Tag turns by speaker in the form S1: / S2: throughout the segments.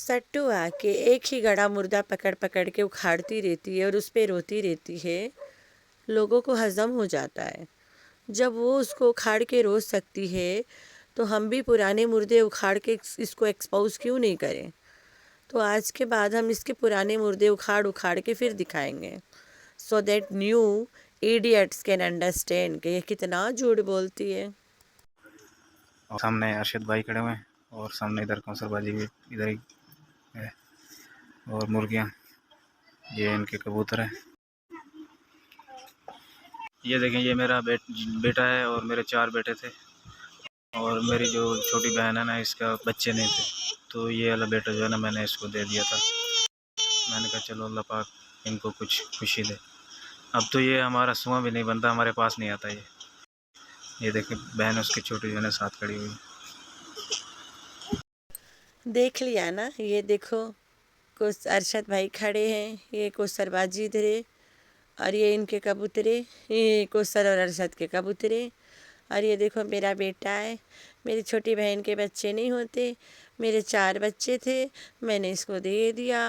S1: सट्टू आके एक ही गड़ा मुर्दा पकड़ पकड़ के उखाड़ती रहती है और उस पे रोती रहती है। लोगों को हज़म हो जाता है। जब वो उसको उखाड़ के रो सकती है तो हम भी पुराने मुर्दे उखाड़ के इसको एक्सपोज क्यों नहीं करें। तो आज के बाद हम इसके पुराने मुर्दे उखाड़ उखाड़ के फिर दिखाएंगे, so that new idiots can understand कि ये कितना झूठ बोलती है।
S2: और सामने अरशद भाई खड़े हुए हैं और सामने इधर कौसरबाजी भी इधर ही है। और मुर्गियाँ, ये इनके कबूतर हैं। ये देखें, ये मेरा बेटा है और मेरे 4 बेटे थे और मेरी जो छोटी बहन है ना, इसका बच्चे नहीं थे, तो ये वाला बेटा जो है ना, मैंने इसको दे दिया था। मैंने कहा चलो अल्लाह पाक इनको कुछ खुशी दे। अब तो ये हमारा सुआ भी नहीं बनता, हमारे पास नहीं आता ये देखें, बहन उसकी छोटी जो है साथ खड़ी हुई।
S1: देख लिया ना, ये देखो कुछ अरशद भाई खड़े हैं, ये कोसरबाजी इधर है और ये इनके कबूतरे, ये कोसर और अरशद के कबूतरे। और ये देखो मेरा बेटा है, मेरी छोटी बहन के बच्चे नहीं होते, मेरे 4 बच्चे थे, मैंने इसको दे दिया।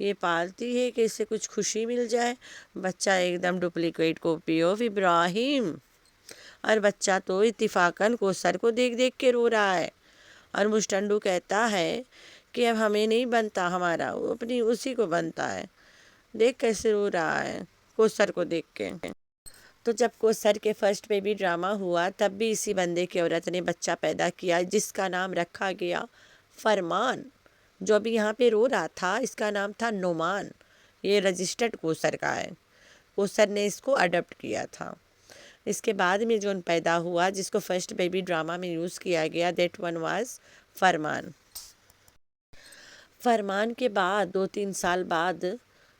S1: ये पालती है कि इससे कुछ खुशी मिल जाए। बच्चा एकदम डुप्लीकेट कॉपी ऑफ इब्राहिम। और बच्चा तो इत्तिफाकन कोसर को देख देख के रो रहा है। और मुस्टंडू कहता है कि अब हमें नहीं बनता हमारा, वो अपनी उसी को बनता है। देख कैसे रो रहा है कोसर को देख के। तो जब कोसर के फर्स्ट बेबी ड्रामा हुआ तब भी इसी बंदे की औरत ने बच्चा पैदा किया जिसका नाम रखा गया फरमान। जो अभी यहाँ पे रो रहा था इसका नाम था नोमान। ये रजिस्टर्ड कोसर का है, कोसर ने इसको अडॉप्ट किया था। इसके बाद में जो पैदा हुआ जिसको फर्स्ट बेबी ड्रामा में यूज़ किया गया, दैट वन वाज फरमान। फरमान के बाद 2-3 साल बाद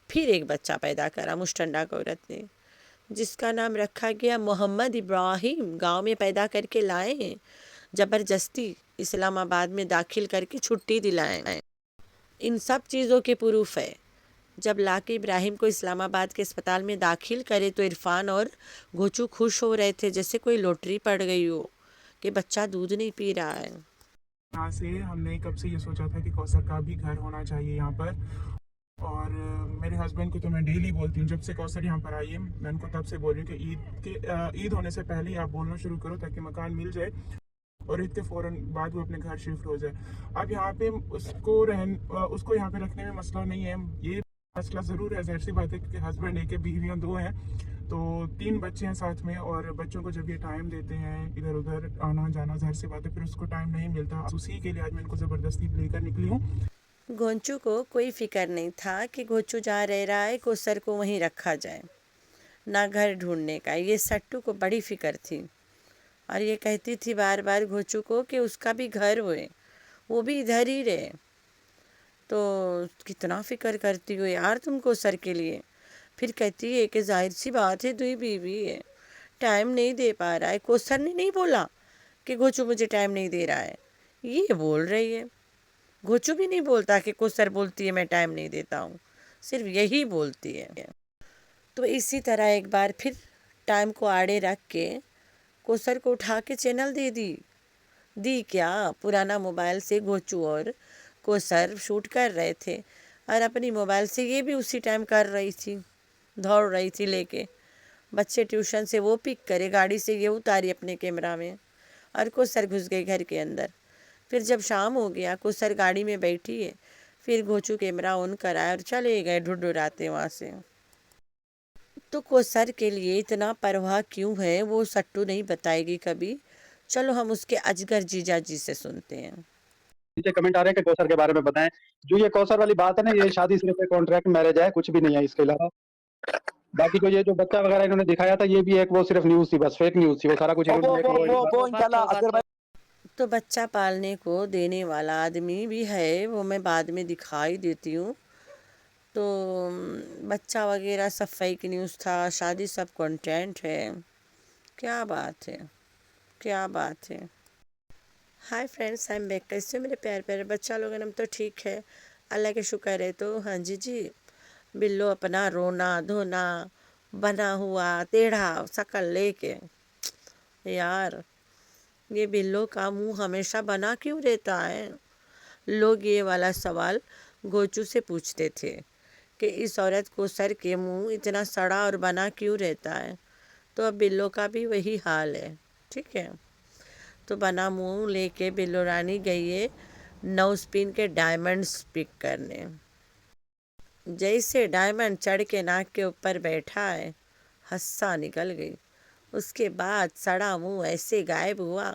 S1: फिर एक बच्चा पैदा करा मुस्टंडा की औरत ने, जिसका नाम रखा गया मोहम्मद इब्राहिम। गांव में पैदा करके लाए हैं, ज़बरदस्ती इस्लामाबाद में दाखिल करके छुट्टी दिलाएं। इन सब चीज़ों के प्रूफ है। जब लाके इब्राहिम को इस्लामाबाद के अस्पताल में दाखिल करे तो इरफान और घोचू खुश हो रहे थे जैसे कोई लॉटरी पड़ गई हो कि बच्चा दूध नहीं पी रहा है।
S3: यहाँ से हमने कब से ये सोचा था कि कौसर का भी घर होना चाहिए यहाँ पर। और मेरे हस्बैंड को तो मैं डेली बोलती हूँ, जब से कौसर यहाँ पर आई है मैं उनको तब से बोल रही हूँ कि ईद होने से पहले ही आप बोलना शुरू करो ताकि मकान मिल जाए और ईद के फ़ौरन बाद वो अपने घर शिफ्ट हो जाए। अब यहाँ पे उसको यहाँ पे रखने में मसला नहीं है, ये मसला ज़रूर है, ज़ाहिर सी बात है, क्योंकि हस्बैंड एक है, बीवियाँ 2 हैं, तो 3 बच्चे हैं साथ में। और बच्चों को जब ये टाइम देते हैं इधर उधर आना जाना, ज़ाहिर सी बात है फिर उसको टाइम नहीं मिलता। उसी के लिए आज मैं इनको ज़बरदस्ती लेकर निकली हूँ।
S1: घोंचू को कोई फिक्र नहीं था कि घोंचू जहाँ रह रहा है कोसर को वहीं रखा जाए, ना घर ढूंढने का। ये सट्टू को बड़ी फिक्र थी और ये कहती थी बार बार घोंचू को कि उसका भी घर होए, वो भी इधर ही रहे। तो कितना फिक्र करती हो यार तुम कोसर के लिए। फिर कहती है कि जाहिर सी बात है, 2 बीवी है, टाइम नहीं दे पा रहा है। कोसर ने नहीं बोला कि घोंचू मुझे टाइम नहीं दे रहा है, ये बोल रही है। घोंचू भी नहीं बोलता कि कोसर बोलती है मैं टाइम नहीं देता हूँ, सिर्फ यही बोलती है। तो इसी तरह एक बार फिर टाइम को आड़े रख के कोसर को उठा के चैनल दे दी क्या, पुराना मोबाइल से घोंचू और कोसर शूट कर रहे थे और अपनी मोबाइल से ये भी उसी टाइम कर रही थी, दौड़ रही थी लेके। बच्चे ट्यूशन से वो पिक करे, गाड़ी से ये उतारी अपने कैमरा में और कोसर घुस गई घर के अंदर। फिर जब शाम हो गया कोसर गाड़ी में बैठी है, फिर घोंचू कैमरा ऑन कराया और चले गए ढुढुराते वहाँ से। तो कोसर के लिए इतना परवाह क्यों है वो सट्टू नहीं बताएगी कभी। चलो हम उसके अजगर जीजा जी से सुनते हैं।
S4: नीचे कमेंट आ रहे हैं कि कौसर के बारे में बताएं। जो ये कौसर वाली बात है ना, ये शादी सिर्फ एक कॉन्ट्रैक्ट मैरिज है, कुछ भी नहीं है इसके अलावा। बाकी जो ये जो बच्चा वगैरह इन्होंने दिखाया था, ये भी एक वो सिर्फ न्यूज थी, बस फेक न्यूज थी, वो सारा कुछ
S1: तो बच्चा पालने को देने वाला आदमी भी है, वो मैं बाद में दिखाई देती हूँ। तो बच्चा वगैरह सब फेक न्यूज़ था, शादी सब कंटेंट है। क्या बात है, क्या बात है। Hi friends, I am back. कैसे हो मेरे प्यारे प्यारे बच्चा लोग? हम तो ठीक है, अल्लाह के शुक्र है। तो हाँ जी, बिल्लो अपना रोना धोना बना हुआ टेढ़ा शकल लेके, यार ये बिल्लो का मुंह हमेशा बना क्यों रहता है? लोग ये वाला सवाल गोचू से पूछते थे कि इस औरत को सर के मुंह इतना सड़ा और बना क्यों रहता है। तो अब बिल्लो का भी वही हाल है। ठीक है, तो बना मुंह लेके बिल्लो रानी गई है नौस्पिन के डायमंड्स पिक करने। जैसे डायमंड चढ़ के नाक के ऊपर बैठा है, हंसा निकल गई। उसके बाद सड़ा मुंह ऐसे गायब हुआ,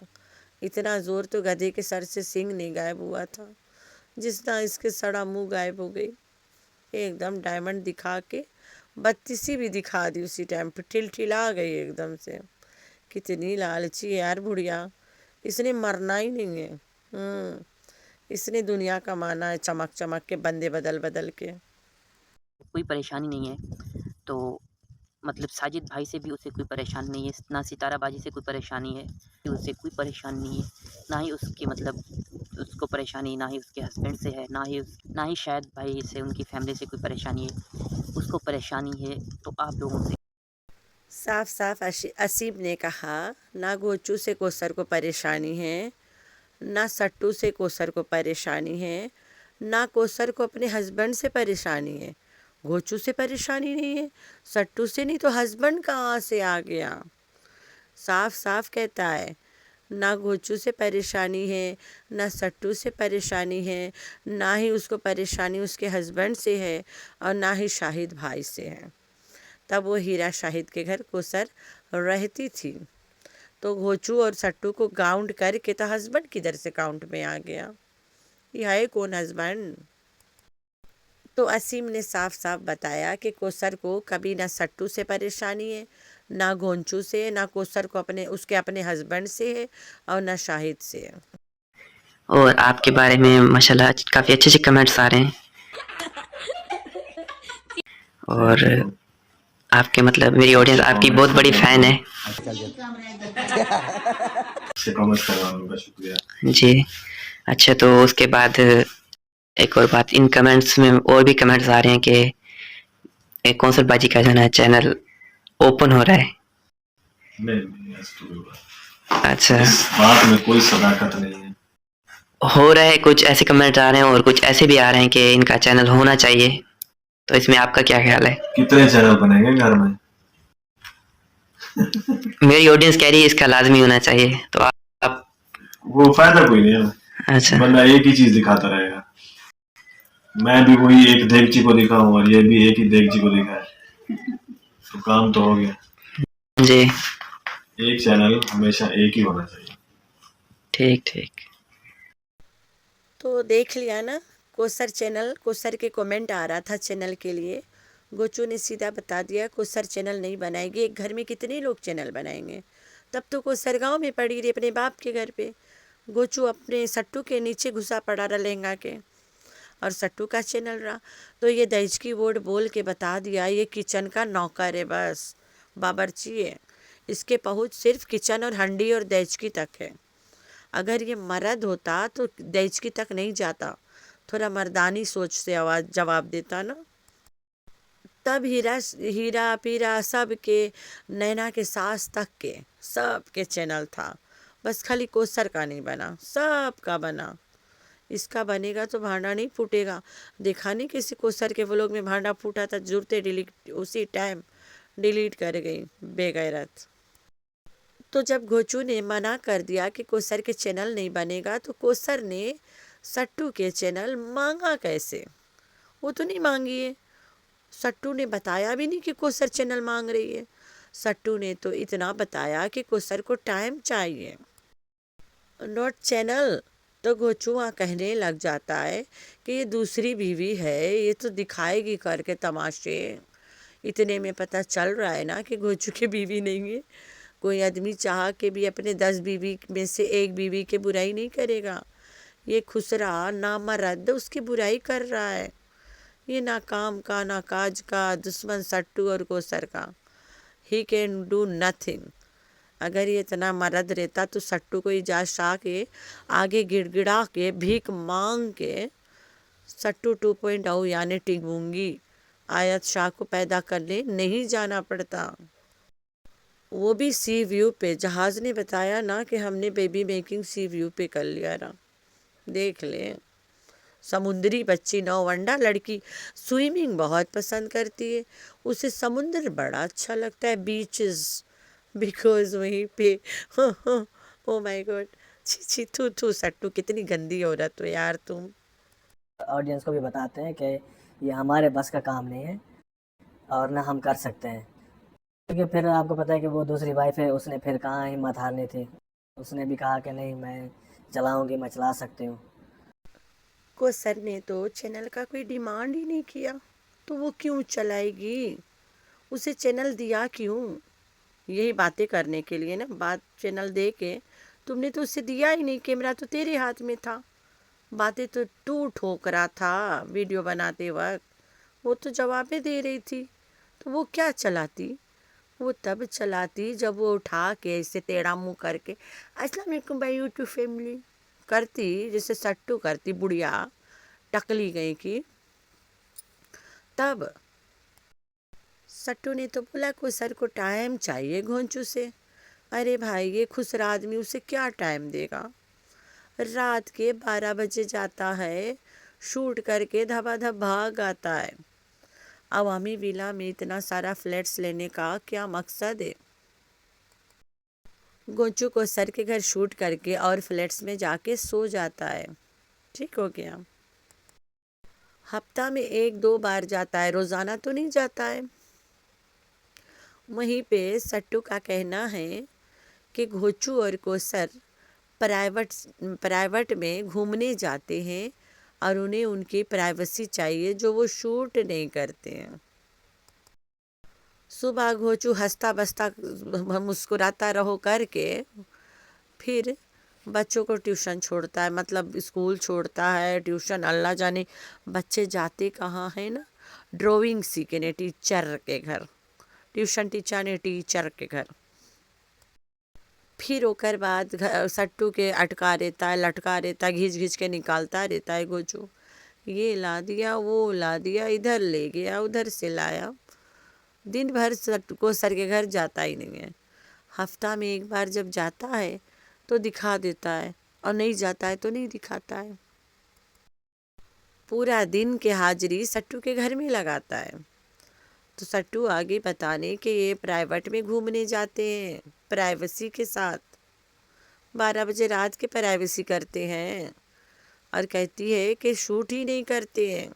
S1: इतना जोर तो गधे के सर से सींग नहीं गायब हुआ था जितना इसके सड़ा मुंह गायब हो गई। एकदम डायमंड दिखा के बत्तीसी भी दिखा दी उसी टाइम पे, ठिलठिला गई एकदम से। कितनी लालची है यार बुढ़िया, इसने मरना ही नहीं है। इसने दुनिया कमाना है चमक चमक के, बंदे बदल बदल के।
S5: कोई परेशानी नहीं है, तो मतलब साजिद भाई से भी उसे कोई परेशानी नहीं है, ना सितारा बाजी से कोई परेशानी है, उसे कोई परेशानी नहीं है, ना ही उसकी मतलब उसको परेशानी, ना ही उसके हस्बैंड से है, ना ही शायद भाई से उनकी फैमिली से कोई परेशानी है। उसको परेशानी है तो आप लोगों से।
S1: साफ साफ असीम ने कहा, ना गोचू से कोसर को परेशानी है, ना सट्टू से कोसर को परेशानी है, ना कोसर को अपने हस्बैंड से परेशानी है। गोचू से परेशानी नहीं है, सट्टू से नहीं तो हस्बैंड कहाँ से आ गया। साफ साफ कहता है, ना गोचू से परेशानी है, ना सट्टू से परेशानी है, ना ही उसको परेशानी उसके हस्बैंड से है, और ना ही शाहिद भाई से है। तब वो हीरा शाहिद के घर कोसर रहती थी। तो गोचू और सट्टू को काउंट करके तो हस्बैंड किधर से काउंट में आ गया। यह है कौन हस्बैंड। तो असीम ने साफ साफ बताया कि कोसर को कभी ना सट्टू से परेशानी है, ना गोंचू से, ना कोसर को उसके अपने हस्बैंड से है, और ना शाहिद से है।
S5: और आपके बारे में माशाल्लाह काफ़ी अच्छे अच्छे कमेंट्स आ रहे हैं, और आपके मतलब मेरी ऑडियंस आपकी बहुत बड़ी फ़ैन है जी। अच्छा, तो उसके बाद एक और बात, इन कमेंट्स में और भी कमेंट्स आ रहे हैं कि कौशल बाजी का जो है चैनल ओपन हो रहा है।
S6: नहीं,
S5: अच्छा,
S6: इस बात में कोई सदाकत नहीं है।
S5: हो रहा है, कुछ ऐसे कमेंट आ रहे हैं और कुछ ऐसे भी आ रहे हैं कि इनका चैनल होना चाहिए, तो इसमें आपका क्या ख्याल है?
S6: कितने चैनल बनेंगे घर में?
S5: मेरी ऑडियंस कह रही है इसका लाजमी होना चाहिए, तो आप
S6: वो फायदा कोई नहीं है।
S5: अच्छा,
S6: बंदा एक ही चीज दिखाता रहेगा। मैं भी वही एक देगची को दिखा हूँ और ये भी एक ही देगची को दिखा है, तो काम तो हो गया
S5: जी।
S6: एक चैनल हमेशा एक ही होना चाहिए।
S5: ठीक ठीक।
S1: तो देख लिया ना, कोसर चैनल, कोसर के कमेंट आ रहा था चैनल के लिए। गोचू ने सीधा बता दिया कोसर चैनल नहीं बनाएगी। एक घर में कितने लोग चैनल बनाएंगे। तब तो कोसर गाँव में पड़ी रही अपने बाप के घर पे। गोचू अपने सट्टू के नीचे घुसा पड़ा रहा लहंगा के, और सट्टू का चैनल रहा। तो ये दहेज की वोट बोल के बता दिया ये किचन का नौकर है, बस बाबरची है। इसके पहुँच सिर्फ किचन और हंडी और दहेज की तक है। अगर ये मर्द होता तो दहेज की तक नहीं जाता, थोड़ा मर्दानी सोच से आवाज़ जवाब देता ना। तब हीरा पीरा सब के, नैना के सास तक के सब के चैनल था। बस खाली कोसर का नहीं बना, सब का बना। इसका बनेगा तो भांडा नहीं फूटेगा। देखा नहीं किसी कोसर के व्लॉग में भांडा फूटा था, जुड़ते डिलीट उसी टाइम डिलीट कर गई बेगैरत। तो जब गोचू ने मना कर दिया कि कोसर के चैनल नहीं बनेगा, तो कोसर ने सट्टू के चैनल मांगा कैसे? वो तो नहीं मांगी है। सट्टू ने बताया भी नहीं कि कोसर चैनल मांग रही है। सट्टू ने तो इतना बताया कि कोसर को टाइम चाहिए, नॉट चैनल। तो गोचू वहाँ कहने लग जाता है कि ये दूसरी बीवी है, ये तो दिखाएगी करके तमाशे। इतने में पता चल रहा है ना कि गोचू की बीवी नहीं है। कोई आदमी चाह के भी अपने 10 बीवी में से एक बीवी की बुराई नहीं करेगा। ये खुसरा नामर्द उसकी बुराई कर रहा है। ये ना काम का ना काज का दुश्मन सट्टू और कोसर का। He can do nothing. अगर ये इतना मर्द रहता तो सट्टू को इजाज़ शाह के आगे गिड़गिड़ा के भीख मांग के सट्टू 2.0 यानी टिंगूंगी आयत शाह को पैदा करने नहीं जाना पड़ता। वो भी सी व्यू पे। जहाज़ ने बताया ना कि हमने बेबी मेकिंग सी व्यू पे कर लिया ना, देख ले। समुद्री बच्ची, नौवंडा लड़की, स्विमिंग बहुत पसंद करती है। उसे समुद्र बड़ा अच्छा लगता है, बीचेस, बिकॉज वहीं पे ओ माय गॉड, छी छी, थू थू, सट्टू कितनी गंदी औरत हो यार तुम।
S7: ऑडियंस को भी बताते हैं कि ये हमारे बस का काम नहीं है और ना हम कर सकते हैं, क्योंकि फिर आपको पता है कि वो दूसरी वाइफ है, उसने फिर कहाँ हिम्मत हारनी थी, उसने भी कहा कि नहीं मैं चलाऊंगी, मैं चला सकती हूँ।
S1: को सर ने तो चैनल का कोई डिमांड ही नहीं किया, तो वो क्यों चलाएगी? उसे चैनल दिया क्यों? यही बातें करने के लिए ना, बात चैनल दे के तुमने तो उसे दिया ही नहीं, कैमरा तो तेरे हाथ में था, बातें तो तू ठोक रहा था वीडियो बनाते वक्त, वो तो जवाबें दे रही थी, तो वो क्या चलाती? वो तब चलाती जब वो उठा के ऐसे टेढ़ा मुंह करके अस्सलाम वालेकुम भाई यूट्यूब फैमिली करती, जैसे सट्टू करती बुढ़िया टकली गई की। तब सट्टू ने तो बोला को सर को टाइम चाहिए घोंचू से। अरे भाई ये खुसरा आदमी उसे क्या टाइम देगा? रात के 12 बजे जाता है, शूट करके धबाधब भाग आता है। अवामी विला में इतना सारा फ्लैट्स लेने का क्या मकसद है? गोंचू को सर के घर शूट करके और फ्लैट्स में जाके सो जाता है। ठीक हो गया। हफ्ता में 1-2 बार जाता है, रोज़ाना तो नहीं जाता है। वहीं पे सट्टू का कहना है कि घोचू और कोसर प्राइवेट में घूमने जाते हैं और उन्हें उनकी प्राइवेसी चाहिए जो वो शूट नहीं करते हैं। सुबह घोचू हंसता बसता मुस्कुराता रहो करके फिर बच्चों को ट्यूशन छोड़ता है, मतलब स्कूल छोड़ता है, ट्यूशन अल्लाह जाने बच्चे जाते कहाँ हैं ना, ड्राइंग सीखने टीचर के घर, ट्यूशन टीचर ने टीचर के घर। फिर ओकर बाद सट्टू के अटका रहता है, लटका रहता है, घिंच घिंच के निकालता रहता है गोचू, ये ला दिया, वो ला दिया, इधर ले गया, उधर से लाया। दिन भर सट्टू को सर के घर जाता ही नहीं है। हफ्ता में 1 बार जब जाता है तो दिखा देता है, और नहीं जाता है तो नहीं दिखाता है। पूरा दिन के हाजिरी सट्टू के घर में लगाता है। तो सट्टू आगे बताने कि ये प्राइवेट में घूमने जाते हैं प्राइवेसी के साथ, 12 बजे रात के प्राइवेसी करते हैं, और कहती है कि शूट ही नहीं करते हैं।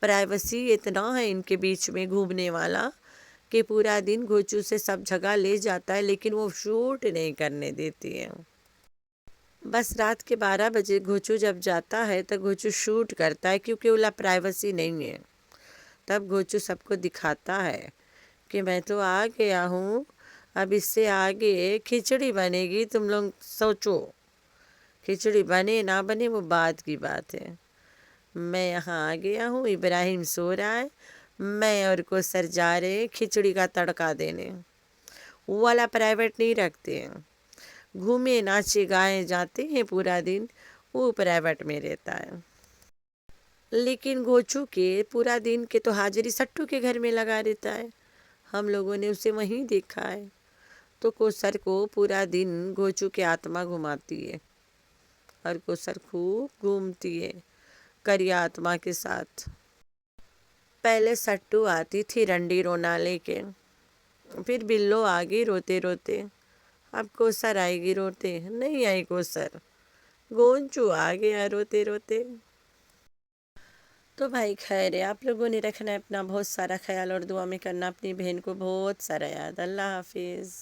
S1: प्राइवेसी इतना है इनके बीच में घूमने वाला कि पूरा दिन घोचू से सब जगह ले जाता है, लेकिन वो शूट नहीं करने देती है। बस रात के 12 बजे घोचू जब जाता है तो घोचू शूट करता है, क्योंकि उला प्राइवेसी नहीं है। तब घोचू सबको दिखाता है कि मैं तो आ गया हूँ, अब इससे आगे खिचड़ी बनेगी, तुम लोग सोचो। खिचड़ी बने ना बने वो बात की बात है। मैं यहाँ आ गया हूँ, इब्राहिम सो रहा है, मैं और को सर जा रहे हैं खिचड़ी का तड़का देने। वो वाला प्राइवेट नहीं रखते हैं, घूमे नाचे गाए जाते हैं पूरा दिन, वो प्राइवेट में रहता है। लेकिन घोचू के पूरा दिन के तो हाजिरी सट्टू के घर में लगा रहता है, हम लोगों ने उसे वहीं देखा है। तो कोसर को पूरा दिन घोचू की आत्मा घुमाती है, और कोसर खूब घूमती है करिया आत्मा के साथ। पहले सट्टू आती थी रंडी रोना लेके, फिर बिल्लो आ गई रोते रोते, अब कोसर आएगी रोते, नहीं आई कोसर, गोंचू आ गया रोते रोते। तो भाई खैर है, आप लोगों ने रखना है अपना बहुत सारा ख्याल, और दुआ में करना अपनी बहन को बहुत सारा याद। अल्लाह हाफिज़।